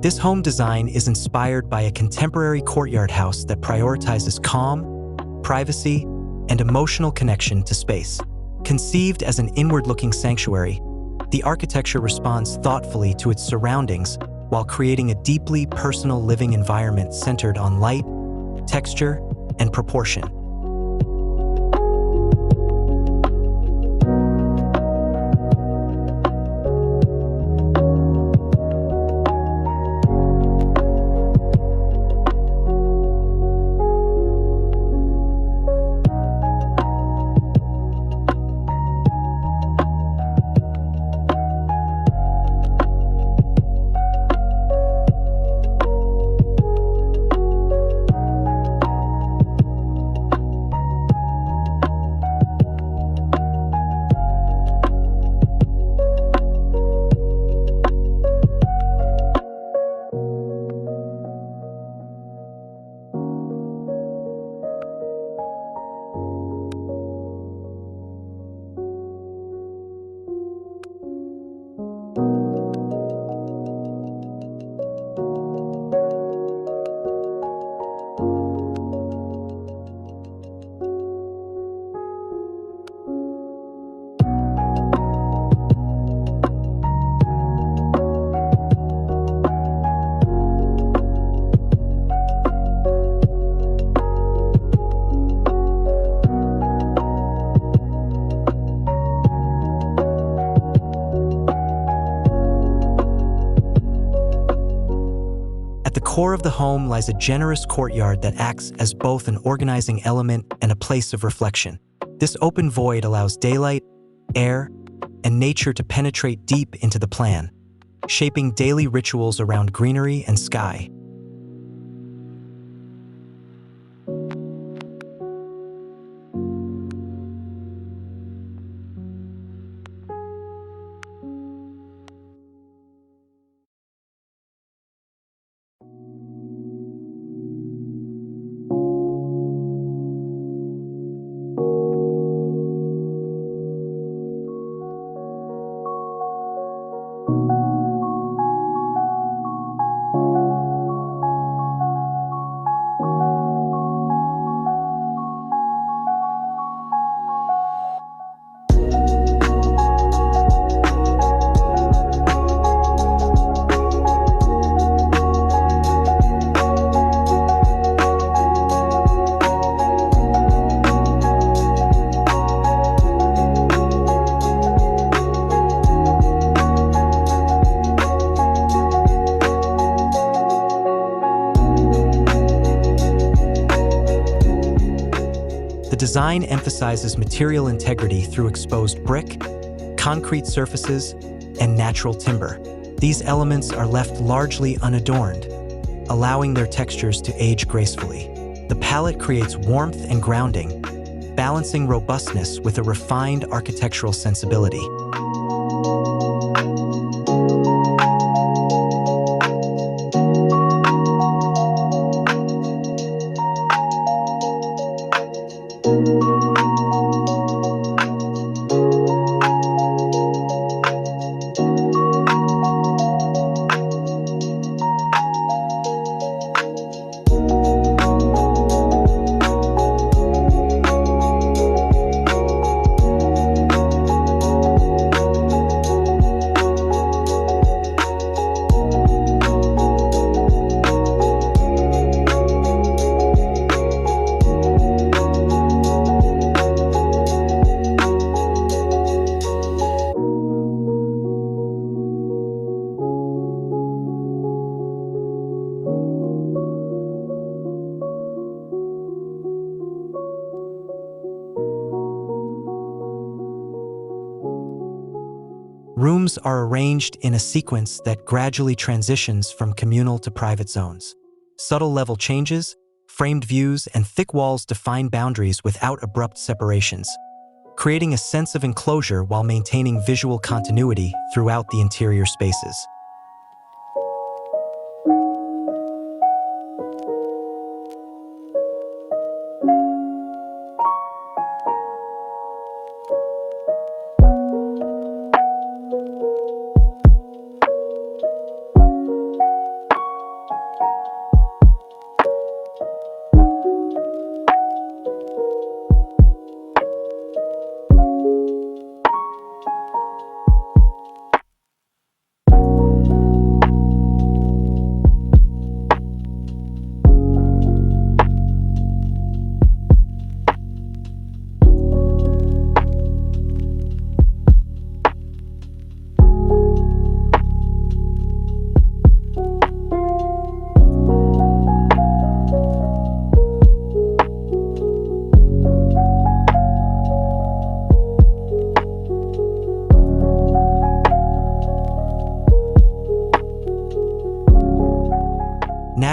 This home design is inspired by a contemporary courtyard house that prioritizes calm, privacy, and emotional connection to space. Conceived as an inward-looking sanctuary, the architecture responds thoughtfully to its surroundings while creating a deeply personal living environment centered on light, texture, and proportion. At the core of the home lies a generous courtyard that acts as both an organizing element and a place of reflection. This open void allows daylight, air, and nature to penetrate deep into the plan, shaping daily rituals around greenery and sky. The design emphasizes material integrity through exposed brick, concrete surfaces, and natural timber. These elements are left largely unadorned, allowing their textures to age gracefully. The palette creates warmth and grounding, balancing robustness with a refined architectural sensibility. Rooms are arranged in a sequence that gradually transitions from communal to private zones. Subtle level changes, framed views, and thick walls define boundaries without abrupt separations, creating a sense of enclosure while maintaining visual continuity throughout the interior spaces.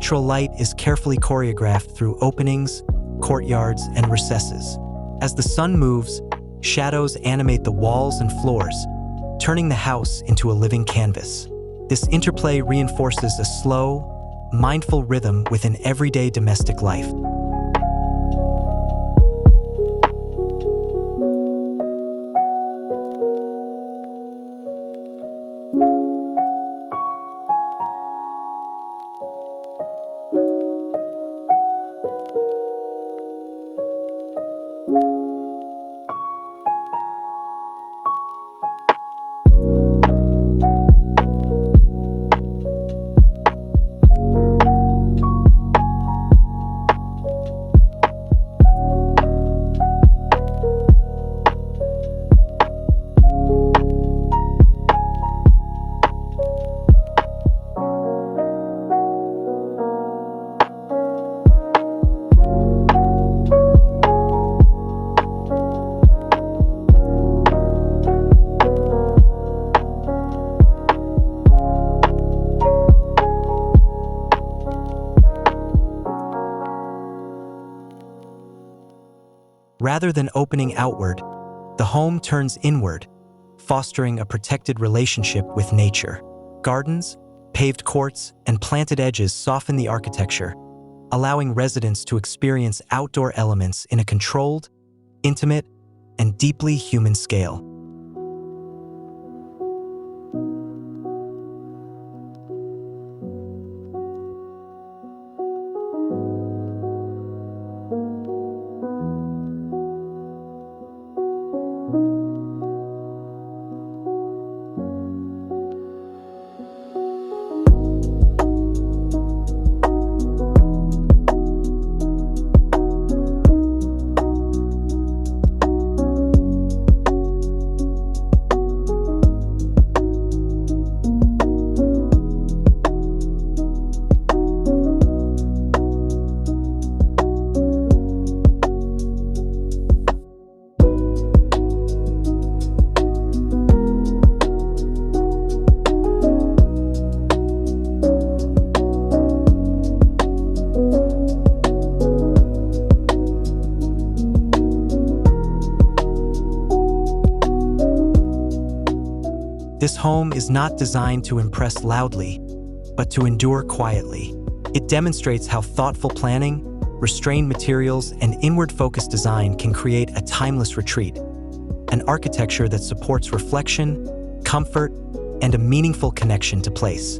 Natural light is carefully choreographed through openings, courtyards, and recesses. As the sun moves, shadows animate the walls and floors, turning the house into a living canvas. This interplay reinforces a slow, mindful rhythm within everyday domestic life. Rather than opening outward, the home turns inward, fostering a protected relationship with nature. Gardens, paved courts, and planted edges soften the architecture, allowing residents to experience outdoor elements in a controlled, intimate, and deeply human scale. This home is not designed to impress loudly, but to endure quietly. It demonstrates how thoughtful planning, restrained materials, and inward-focused design can create a timeless retreat, an architecture that supports reflection, comfort, and a meaningful connection to place.